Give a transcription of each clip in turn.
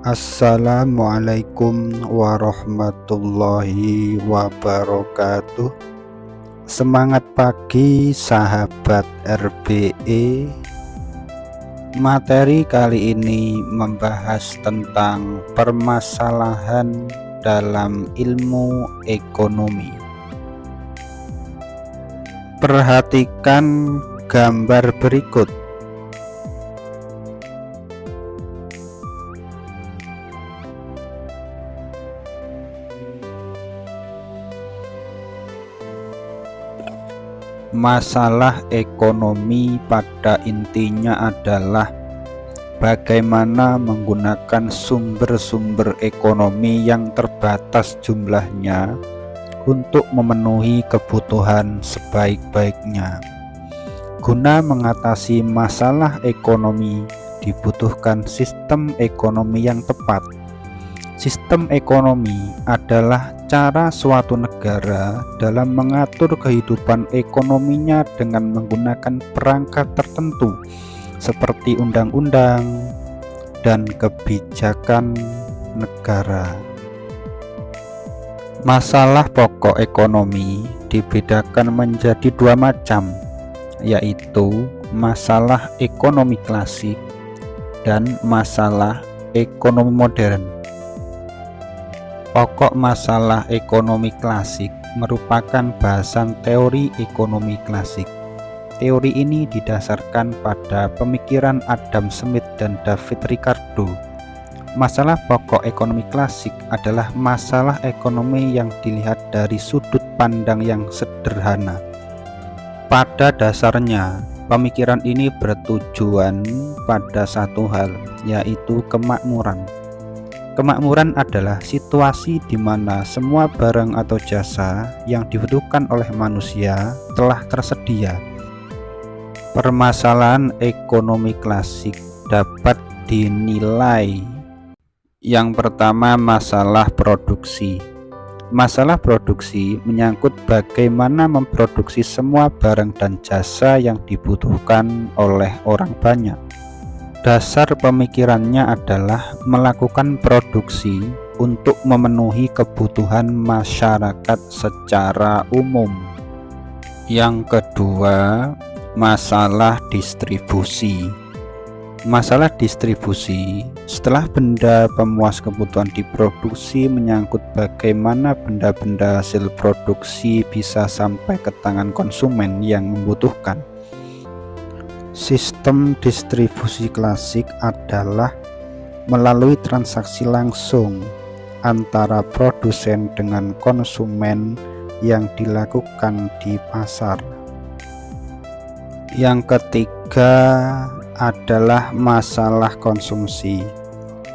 Assalamualaikum warahmatullahi wabarakatuh. Semangat pagi sahabat RBE. Materi kali ini membahas tentang permasalahan dalam ilmu ekonomi. Perhatikan gambar berikut. Masalah ekonomi pada intinya adalah bagaimana menggunakan sumber-sumber ekonomi yang terbatas jumlahnya untuk memenuhi kebutuhan sebaik-baiknya. Guna mengatasi masalah ekonomi, dibutuhkan sistem ekonomi yang tepat. Sistem ekonomi adalah cara suatu negara dalam mengatur kehidupan ekonominya dengan menggunakan perangkat tertentu seperti undang-undang dan kebijakan negara. Masalah pokok ekonomi dibedakan menjadi dua macam, yaitu masalah ekonomi klasik dan masalah ekonomi modern. Pokok masalah ekonomi klasik merupakan bahasan teori ekonomi klasik. Teori ini didasarkan pada pemikiran Adam Smith dan David Ricardo. Masalah pokok ekonomi klasik adalah masalah ekonomi yang dilihat dari sudut pandang yang sederhana. Pada dasarnya, pemikiran ini bertujuan pada satu hal, yaitu kemakmuran. Kemakmuran adalah situasi di mana semua barang atau jasa yang dibutuhkan oleh manusia telah tersedia. Permasalahan ekonomi klasik dapat dinilai. Yang pertama, masalah produksi. Masalah produksi menyangkut bagaimana memproduksi semua barang dan jasa yang dibutuhkan oleh orang banyak. Dasar pemikirannya adalah melakukan produksi untuk memenuhi kebutuhan masyarakat secara umum. Yang kedua, masalah distribusi. Masalah distribusi, setelah benda pemuas kebutuhan diproduksi, menyangkut bagaimana benda-benda hasil produksi bisa sampai ke tangan konsumen yang membutuhkan. Sistem distribusi klasik adalah melalui transaksi langsung antara produsen dengan konsumen yang dilakukan di pasar. Yang ketiga adalah masalah konsumsi.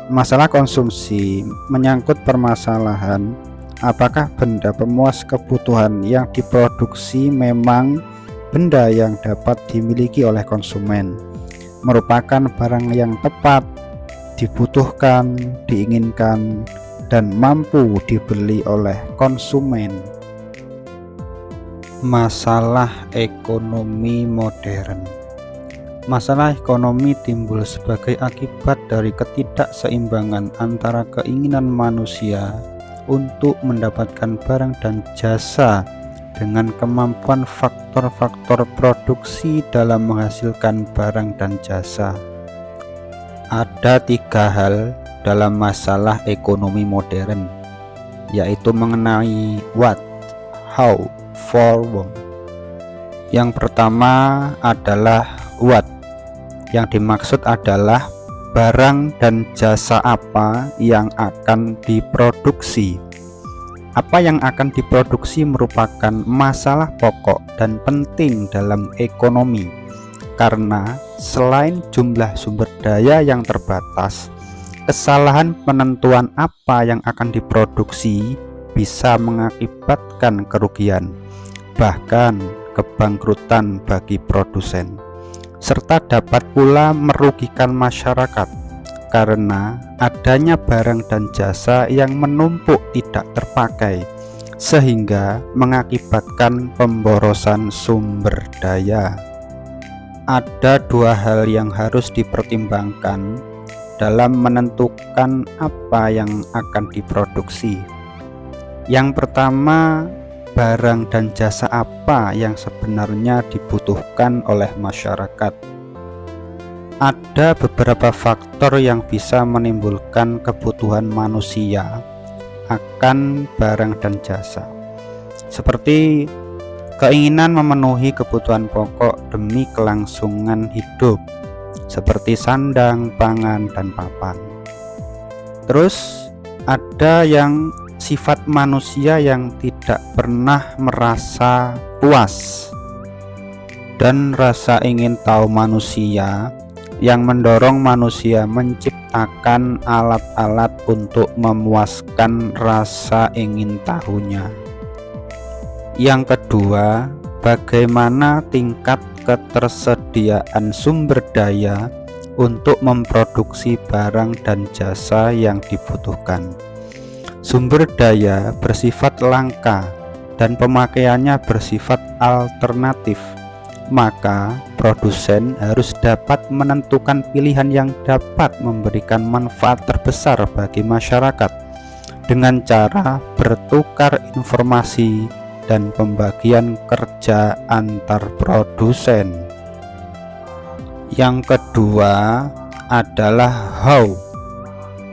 Masalah konsumsi menyangkut permasalahan apakah benda pemuas kebutuhan yang diproduksi memang benda yang dapat dimiliki oleh konsumen, merupakan barang yang tepat, dibutuhkan, diinginkan, dan mampu dibeli oleh konsumen. Masalah ekonomi modern. Masalah ekonomi timbul sebagai akibat dari ketidakseimbangan antara keinginan manusia untuk mendapatkan barang dan jasa dengan kemampuan faktor-faktor produksi dalam menghasilkan barang dan jasa. Ada tiga hal dalam masalah ekonomi modern, yaitu mengenai what, how, for, whom. Yang pertama adalah what. Yang dimaksud adalah barang dan jasa apa yang akan diproduksi. Apa yang akan diproduksi merupakan masalah pokok dan penting dalam ekonomi, karena selain jumlah sumber daya yang terbatas, kesalahan penentuan apa yang akan diproduksi bisa mengakibatkan kerugian, bahkan kebangkrutan bagi produsen, serta dapat pula merugikan masyarakat karena adanya barang dan jasa yang menumpuk tidak terpakai, sehingga mengakibatkan pemborosan sumber daya. Ada dua hal yang harus dipertimbangkan dalam menentukan menentukan apa yang akan diproduksi. Yang pertama, barang dan jasa apa yang sebenarnya dibutuhkan oleh masyarakat. Ada beberapa faktor yang bisa menimbulkan kebutuhan manusia akan barang dan jasa, seperti keinginan memenuhi kebutuhan pokok demi kelangsungan hidup, seperti sandang, pangan, dan papan. Terus ada yang sifat manusia yang tidak pernah merasa puas, dan rasa ingin tahu manusia yang mendorong manusia menciptakan alat-alat untuk memuaskan rasa ingin tahunya. Yang kedua, bagaimana tingkat ketersediaan sumber daya untuk memproduksi barang dan jasa yang dibutuhkan. Sumber daya bersifat langka dan pemakaiannya bersifat alternatif, maka produsen harus dapat menentukan pilihan yang dapat memberikan manfaat terbesar bagi masyarakat dengan cara bertukar informasi dan pembagian kerja antar produsen. Yang kedua adalah how.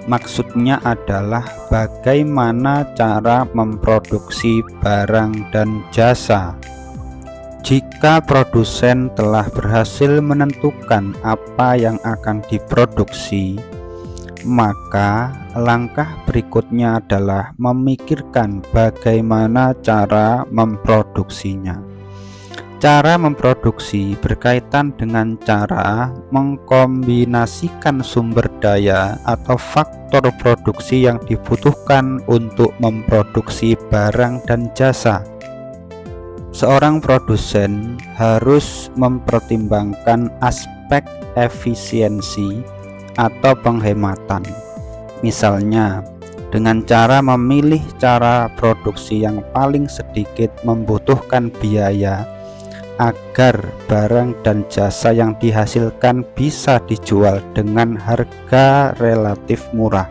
Maksudnya adalah bagaimana cara memproduksi barang dan jasa. Jika produsen telah berhasil menentukan apa yang akan diproduksi, maka langkah berikutnya adalah memikirkan bagaimana cara memproduksinya. Cara memproduksi berkaitan dengan cara mengkombinasikan sumber daya atau faktor produksi yang dibutuhkan untuk memproduksi barang dan jasa. Seorang produsen harus mempertimbangkan aspek efisiensi atau penghematan, misalnya dengan cara memilih cara produksi yang paling sedikit membutuhkan biaya agar barang dan jasa yang dihasilkan bisa dijual dengan harga relatif murah.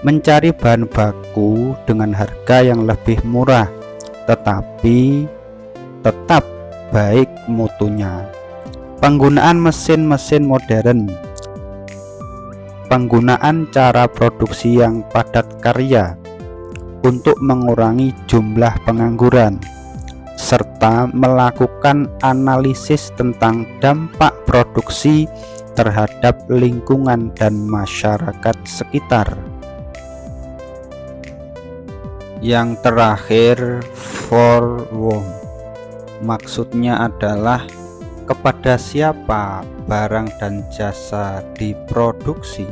Mencari bahan baku dengan harga yang lebih murah tetapi tetap baik mutunya. Penggunaan mesin-mesin modern, penggunaan cara produksi yang padat karya untuk mengurangi jumlah pengangguran, serta melakukan analisis tentang dampak produksi terhadap lingkungan dan masyarakat sekitar. Yang terakhir, for whom. Maksudnya adalah kepada siapa barang dan jasa diproduksi.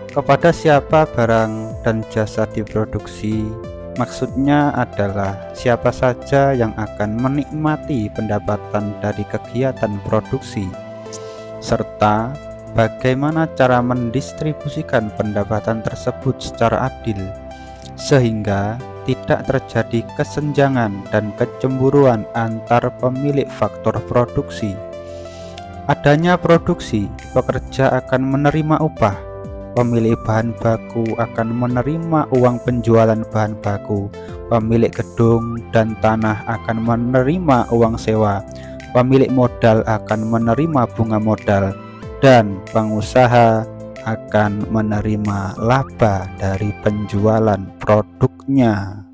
Kepada siapa barang dan jasa diproduksi, maksudnya adalah siapa saja yang akan menikmati pendapatan dari kegiatan produksi, serta bagaimana cara mendistribusikan pendapatan tersebut secara adil, sehingga tidak terjadi kesenjangan dan kecemburuan antar pemilik faktor produksi. Adanya produksi, pekerja akan menerima upah, pemilik bahan baku akan menerima uang penjualan bahan baku, pemilik gedung dan tanah akan menerima uang sewa, pemilik modal akan menerima bunga modal, dan pengusaha akan menerima laba dari penjualan produknya.